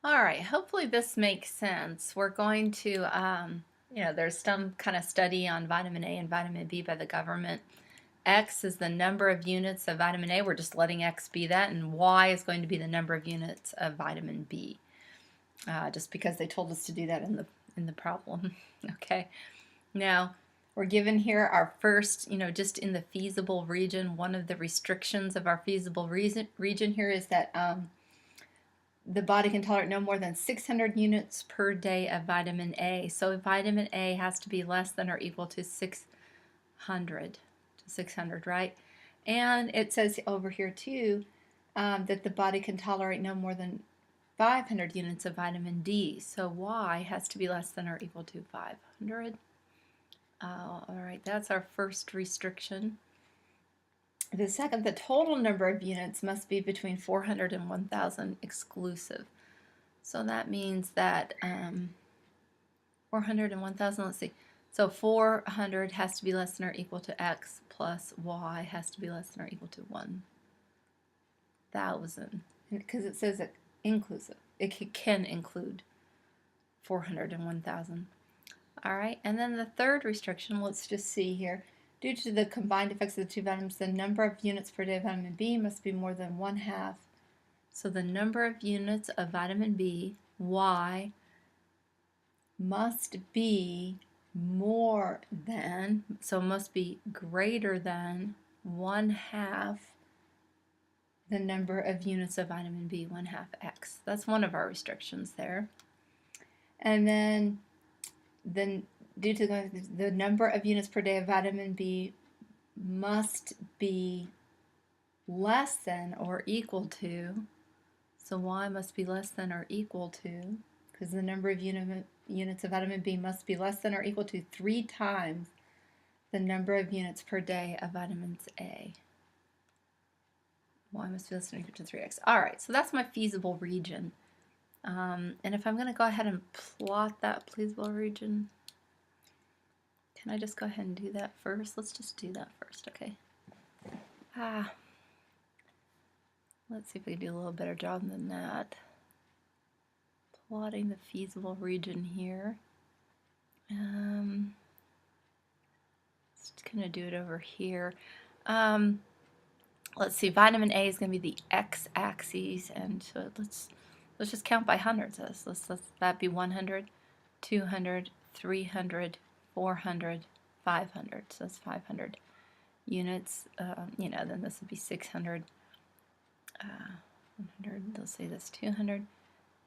All right, hopefully this makes sense. We're going to, there's some kind of study on vitamin A and vitamin B by the government. X is the number of units of vitamin A. We're just letting X be that, and Y is going to be the number of units of vitamin B, just because they told us to do that in the problem. Okay. Now, we're given here our first, just in the feasible region. One of the restrictions of our feasible region here is that the body can tolerate no more than 600 units per day of vitamin A. So vitamin A has to be less than or equal to 600, right? And it says over here too that the body can tolerate no more than 500 units of vitamin D. So Y has to be less than or equal to 500. All right, that's our first restriction. The second, the total number of units must be between 400 and 1,000 exclusive. So that means that 400 and 1,000, let's see. So 400 has to be less than or equal to X plus Y has to be less than or equal to 1,000. Because it says it inclusive. It can include 400 and 1,000. All right, and then the third restriction, let's just see here. Due to the combined effects of the two vitamins, the number of units per day of vitamin B must be more than 1/2. So the number of units of vitamin B, Y, must be more than, so must be greater than 1/2 the number of units of vitamin B, 1/2 X. That's one of our restrictions there. And then due to the number of units per day of vitamin B must be less than or equal to, so Y must be less than or equal to, because the number of units of vitamin B must be less than or equal to 3 times the number of units per day of vitamins A. Y must be less than or equal to 3x. All right, so that's my feasible region. And if I'm going to go ahead and plot that feasible region, can I just go ahead and do that first? Let's just do that first, okay? Let's see if we can do a little better job than that. Plotting the feasible region here. Just gonna do it over here. Let's see, vitamin A is gonna be the x-axis, and so let's just count by hundreds. Let's that be 100, 200, 300, 400, 500. So that's 500 units. Then this would be 600. 100. Let's say that's 200.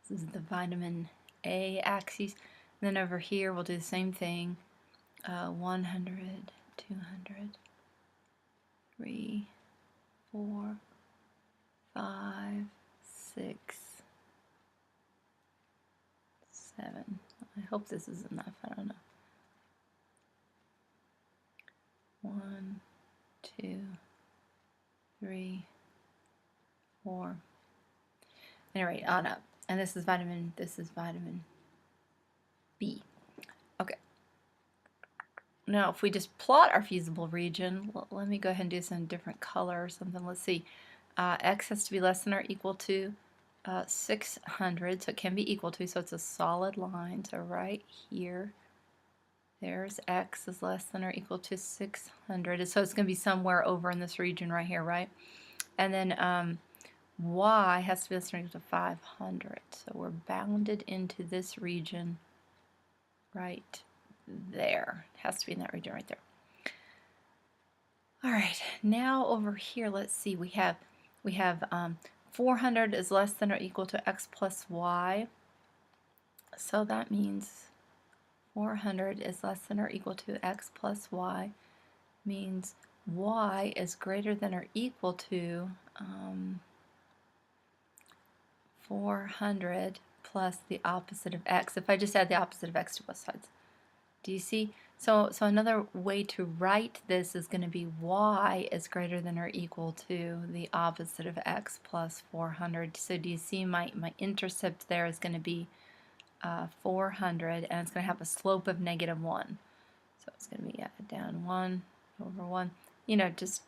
This is the vitamin A axis. And then over here we'll do the same thing. 100, 200, 3, 4, 5, 6, 7. I hope this is enough. I don't know. 1, 2, 3, 4. Anyway, on up. And this is vitamin B. Okay. Now, if we just plot our feasible region, let me go ahead and do this in a different color or something. Let's see. X has to be less than or equal to 600, so it can be equal to, so it's a solid line. So right here, there's X is less than or equal to 600. So it's going to be somewhere over in this region right here, right? And then Y has to be less than or equal to 500. So we're bounded into this region right there. It has to be in that region right there. All right, now over here, let's see. We have 400 is less than or equal to X plus Y. So that means 400 is less than or equal to X plus Y. Means Y is greater than or equal to 400 plus the opposite of X. If I just add the opposite of X to both sides. Do you see? So another way to write this is going to be Y is greater than or equal to the opposite of X plus 400. So do you see my intercept there is going to be 400, and it's going to have a slope of -1. So it's going to be down 1 over 1. Just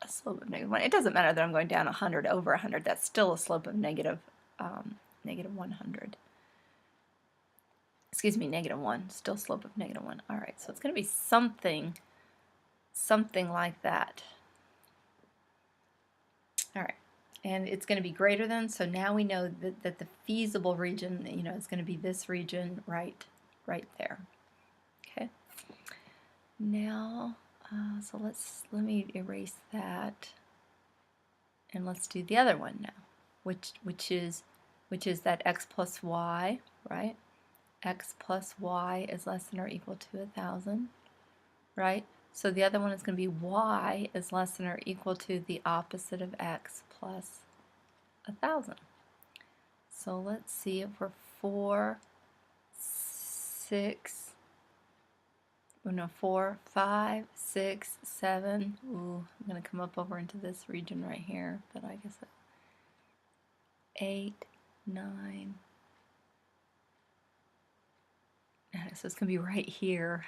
a slope of -1. It doesn't matter that I'm going down 100 over 100. That's still a slope of negative 100. Excuse me, negative 1. Still slope of negative 1. All right, so it's going to be something like that. All right, and it's going to be greater than, so now we know that the feasible region, you know, is going to be this region right there. Okay. Now, so let me erase that, and let's do the other one now, which is that x plus y, right? X plus y is less than or equal to 1,000, right? So the other one is going to be y is less than or equal to the opposite of x plus 1,000. So let's see if we're 4, 5, 6, 7. Ooh, I'm going to come up over into this region right here, but I guess 8, 9. So it's going to be right here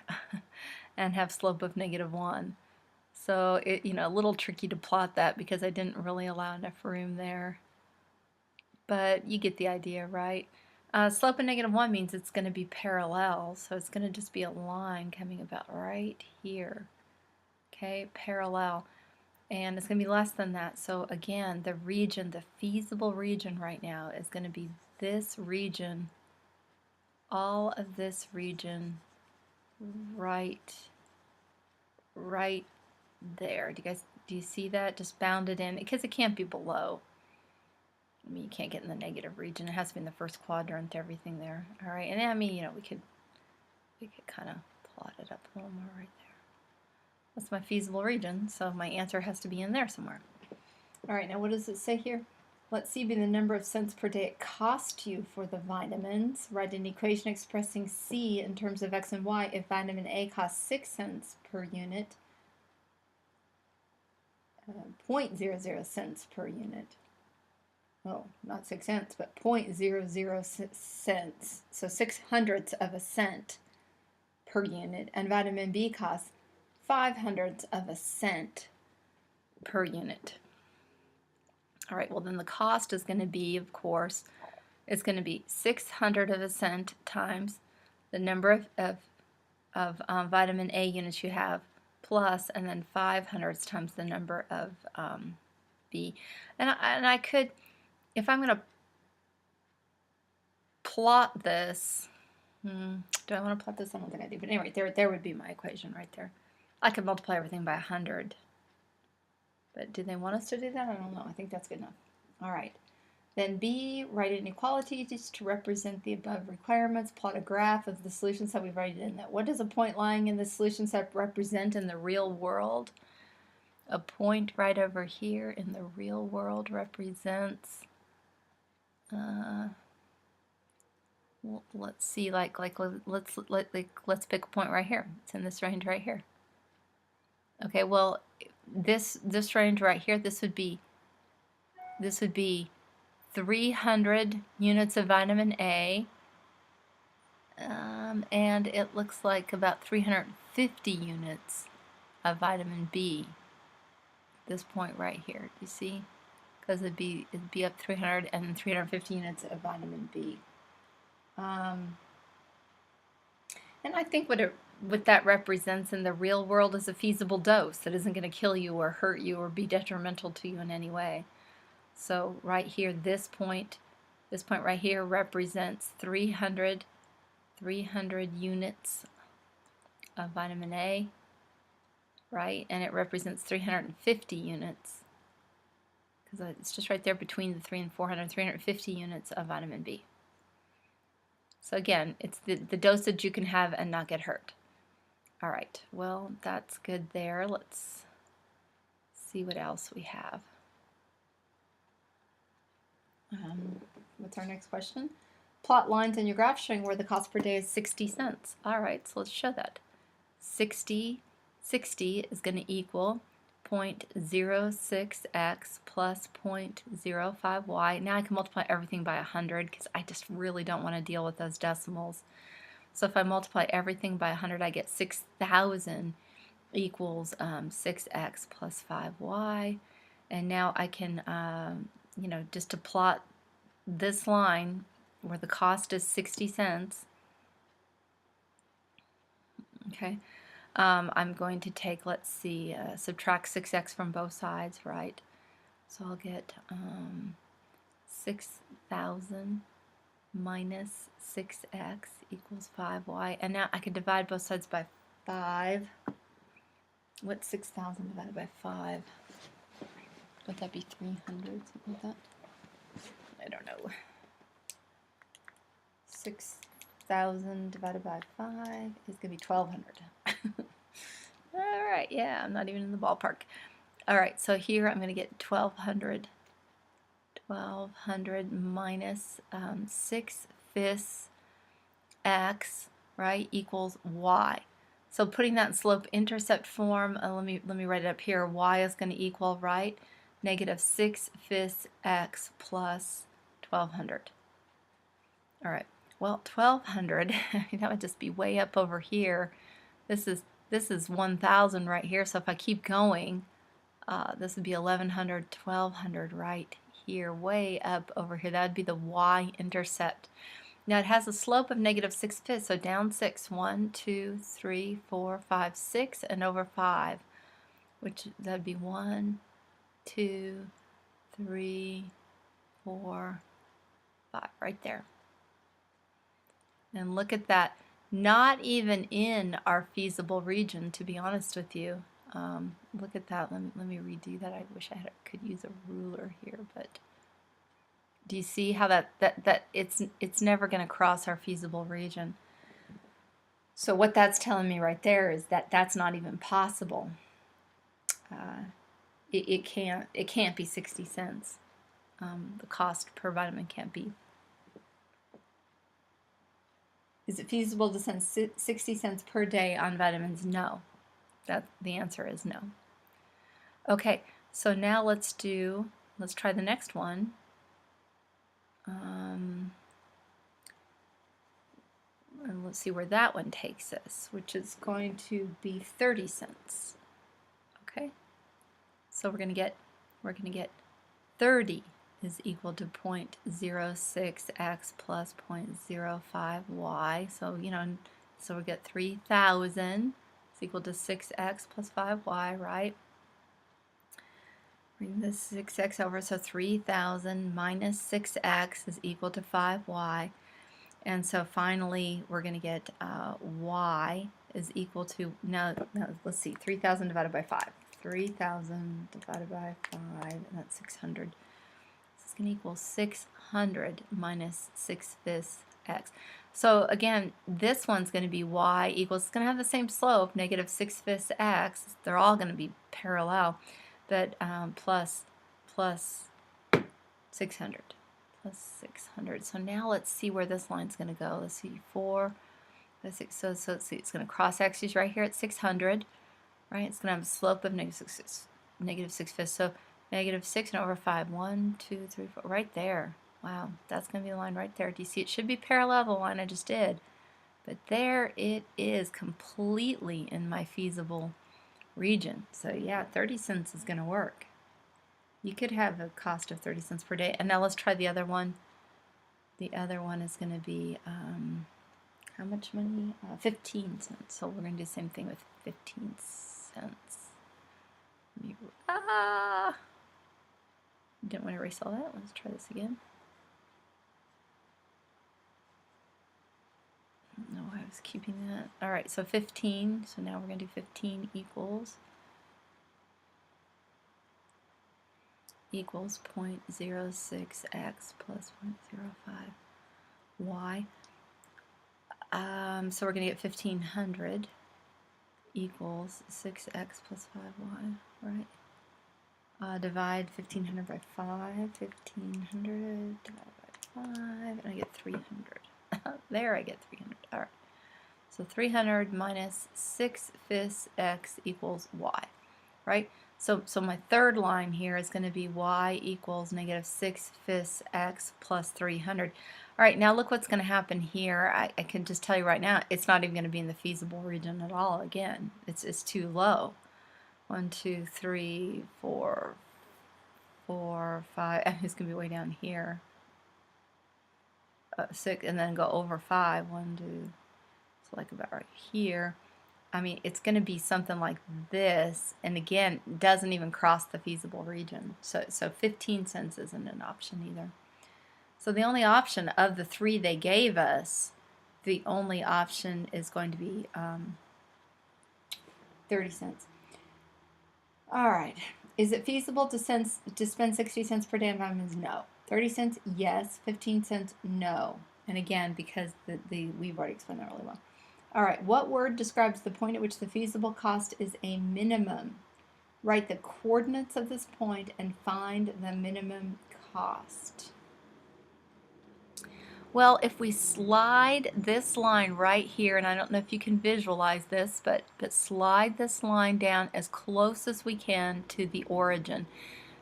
and have slope of negative 1. So it, you know, a little tricky to plot that because I didn't really allow enough room there. But you get the idea, right? Slope of negative 1 means it's going to be parallel, so it's going to just be a line coming about right here. Okay, parallel. And it's going to be less than that. So again, the region, the feasible region right now is going to be this region, all of this region right there. Do you see that? Just bounded in, because it can't be below. I mean, you can't get in the negative region. It has to be in the first quadrant, everything there. All right, and I mean, you know, we could kind of plot it up a little more right there. That's my feasible region, so my answer has to be in there somewhere. All right, now what does it say here? Let C be the number of cents per day it costs you for the vitamins. Write an equation expressing C in terms of X and Y if vitamin A costs 6 cents per unit, 0.00 cents per unit. Oh, not 6 cents, but 0.00 cents. So 6/100ths of a cent per unit. And vitamin B costs 5/100ths of a cent per unit. All right, well then the cost is going to be, of course, it's going to be 6/100 of a cent times the number of vitamin A units you have, plus, and then 5/100ths times the number of B. And I could, if I'm going to plot this, do I want to plot this? I don't think I do. But anyway, there would be my equation right there. I could multiply everything by 100. But do they want us to do that? I don't know. I think that's good enough. All right. Then B, write inequalities to represent the above requirements. Plot a graph of the solution set. We've already done that. What does a point lying in the solution set represent in the real world? A point right over here in the real world represents, let's see, let's pick a point right here. It's in this range right here. Okay, well, this range right here, this would be 300 units of vitamin A, and it looks like about 350 units of vitamin B. This point right here, you see, because it'd be up 300 and 350 units of vitamin B. And I think what that represents in the real world is a feasible dose that isn't going to kill you or hurt you or be detrimental to you in any way. So right here, this point right here represents 300 units of vitamin A, right? And it represents 350 units, because it's just right there between the 350 units of vitamin B. So again, it's the dosage you can have and not get hurt. All right, well, that's good there. Let's see what else we have. What's our next question? Plot lines in your graph showing where the cost per day is 60 cents. All right, so let's show that. 60 is going to equal 0.06x plus 0.05y. Now I can multiply everything by 100 because I just really don't want to deal with those decimals. So if I multiply everything by 100, I get 6,000 equals 6x plus 5y. And now I can, you know, just to plot this line, where the cost is 60 cents. Okay, I'm going to take, let's see, subtract 6x from both sides, right? So I'll get 6,000 minus 6x equals 5y. And now I can divide both sides by 5. What's 6,000 divided by 5? Would that be 300, something like that? I don't know. 6,000 divided by 5 is going to be 1,200. All right, yeah, I'm not even in the ballpark. All right, so here I'm going to get 1,200. 1,200 minus 6/5 x, right, equals y. So putting that in slope-intercept form, let me write it up here. Y is going to equal, right, negative 6/5 x plus 1,200. All right. Well, 1,200, that would just be way up over here. This is 1,000 right here. So if I keep going, this would be 1,100, 1,200 right here, way up over here. That would be the y-intercept. Now it has a slope of negative 6/5, so down 6. 1, 2, 3, 4, 5, 6, and over 5, which that would be 1, 2, 3, 4, 5, right there. And look at that. Not even in our feasible region, to be honest with you. Look at that. Let me redo that. I wish I could use a ruler here, but do you see how that it's never going to cross our feasible region? So what that's telling me right there is that that's not even possible. It can't be 60 cents. The cost per vitamin can't be. Is it feasible to spend 60 cents per day on vitamins? No. The answer is no. Okay, so now let's try the next one. And let's see where that one takes us, which is going to be 30 cents. Okay, so we're going to get 30 is equal to 0.06x plus 0.05y. So so we get 3,000 is equal to 6x plus 5y, right? Bring this 6x over, so 3,000 minus 6x is equal to 5y. And so finally, we're going to get y is equal to, now let's see, 3,000 divided by 5. 3,000 divided by 5, and that's 600. This is going to equal 600 minus 6/5 x. So again, this one's going to be y equals, it's going to have the same slope, negative 6/5 x. They're all going to be parallel, but plus 600. Plus 600. So now let's see where this line's going to go. Let's see, 4, 6. So let's see, it's going to cross axes right here at 600, right? It's going to have a slope of negative 6/5. So negative 6 and over 5. 1, 2, 3, 4. Right there. Wow, that's going to be the line right there. Do you see? It should be parallel to the line I just did. But there it is, completely in my feasible region. So yeah, 30 cents is going to work. You could have a cost of 30 cents per day. And now let's try the other one. The other one is going to be, how much money? 15 cents. So we're going to do the same thing with 15 cents. Didn't want to erase all that. Let's try this again. No, I was keeping that. All right, so 15. So now we're going to do 15 equals 0.06x plus 0.05y. So we're going to get 1,500 equals 6x plus 5y, right? Divide 1,500 by 5, 1,500 divided by 5, and I get 300. There I get 300. All right. So 300 minus 6/5 x equals y, right? So my third line here is going to be y equals negative 6/5 x plus 300. All right, now look what's going to happen here. I can just tell you right now, it's not even going to be in the feasible region at all. Again, it's too low. 1, 2, 3, 4, 5. It's going to be way down here. 6, and then go over 5. 1, 2, so like about right here. I mean, it's going to be something like this, and again, doesn't even cross the feasible region. So 15 cents isn't an option either. So the only option of the 3 they gave us, the only option is going to be 30 cents. All right. Is it feasible to spend 60 cents per day on vitamins? No. 30 cents? Yes. 15 cents? No. And again, because we've already explained that really well. All right. What word describes the point at which the feasible cost is a minimum? Write the coordinates of this point and find the minimum cost. Well, if we slide this line right here, and I don't know if you can visualize this, but slide this line down as close as we can to the origin.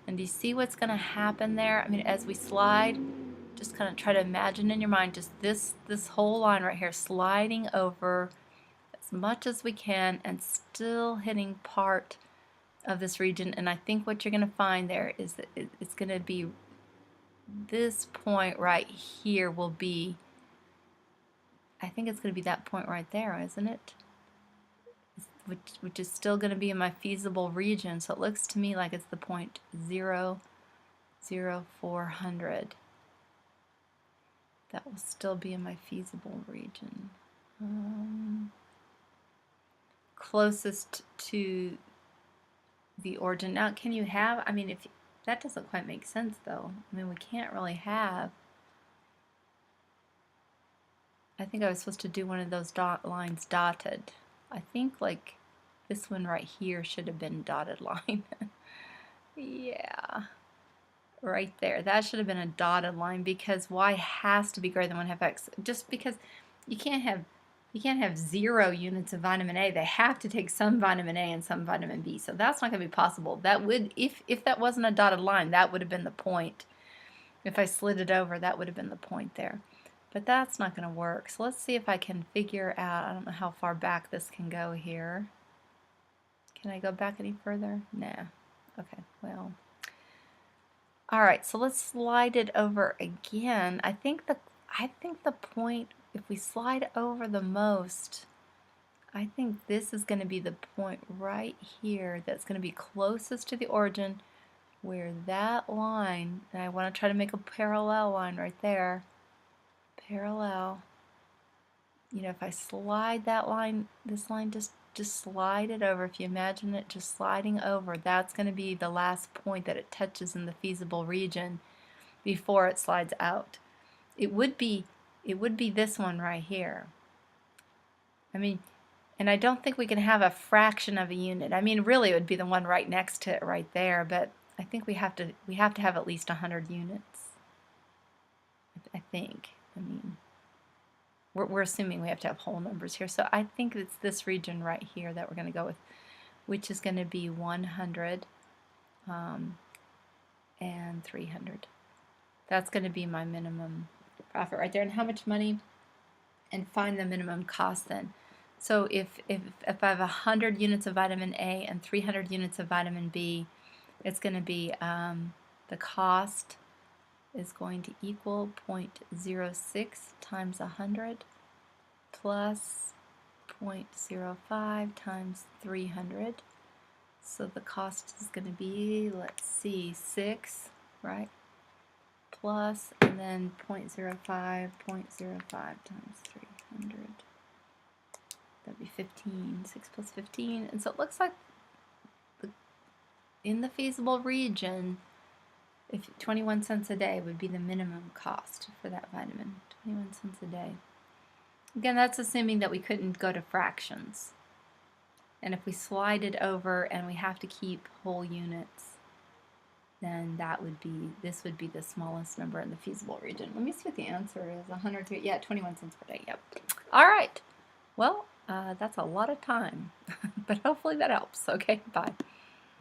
And do you see what's going to happen there? I mean, as we slide, just kind of try to imagine in your mind just this whole line right here sliding over as much as we can and still hitting part of this region. And I think what you're going to find there is that it's going to be this point right here will be, I think it's going to be that point right there, isn't it? Which is still going to be in my feasible region. So it looks to me like it's the point 0, 0, 400. That will still be in my feasible region. Closest to the origin. Now, can you have, I mean, if that doesn't quite make sense though. I mean, we can't really have, I think I was supposed to do one of those lines dotted. I think like this one right here should have been dotted line. Yeah, right there. That should have been a dotted line because y has to be greater than 1/2 x. Just because you can't have 0 units of vitamin A. They have to take some vitamin A and some vitamin B. So that's not going to be possible. That would, if that wasn't a dotted line, that would have been the point. If I slid it over, that would have been the point there. But that's not going to work. So let's see if I can figure out, I don't know how far back this can go here. Can I go back any further? Nah. Okay, well. All right, so let's slide it over again. I think the point, if we slide over the most, I think this is going to be the point right here that's going to be closest to the origin, where that line, and I want to try to make a parallel line right there, parallel. You know, if I slide that line, this line, just slide it over. If you imagine it just sliding over, that's going to be the last point that it touches in the feasible region before it slides out. It would be this one right here. I mean, and I don't think we can have a fraction of a unit. I mean, really it would be the one right next to it right there, but I think we have to have at least 100 units. I think. I mean, we're assuming we have to have whole numbers here. So I think it's this region right here that we're going to go with, which is going to be 100 and 300. That's going to be my minimum profit right there. And how much money? And find the minimum cost then. So if I have 100 units of vitamin A and 300 units of vitamin B, it's going to be the cost is going to equal 0.06 times 100 plus 0.05 times 300. So the cost is going to be, let's see, 6, right? Plus, and then 0.05 times 300. That'd be 15. 6 plus 15. And so it looks like in the feasible region, if 21 cents a day would be the minimum cost for that vitamin. 21 cents a day. Again, that's assuming that we couldn't go to fractions. And if we slide it over and we have to keep whole units, then this would be the smallest number in the feasible region. Let me see what the answer is. 103, yeah, 21 cents per day, yep. All right. Well, that's a lot of time, but hopefully that helps. Okay, bye.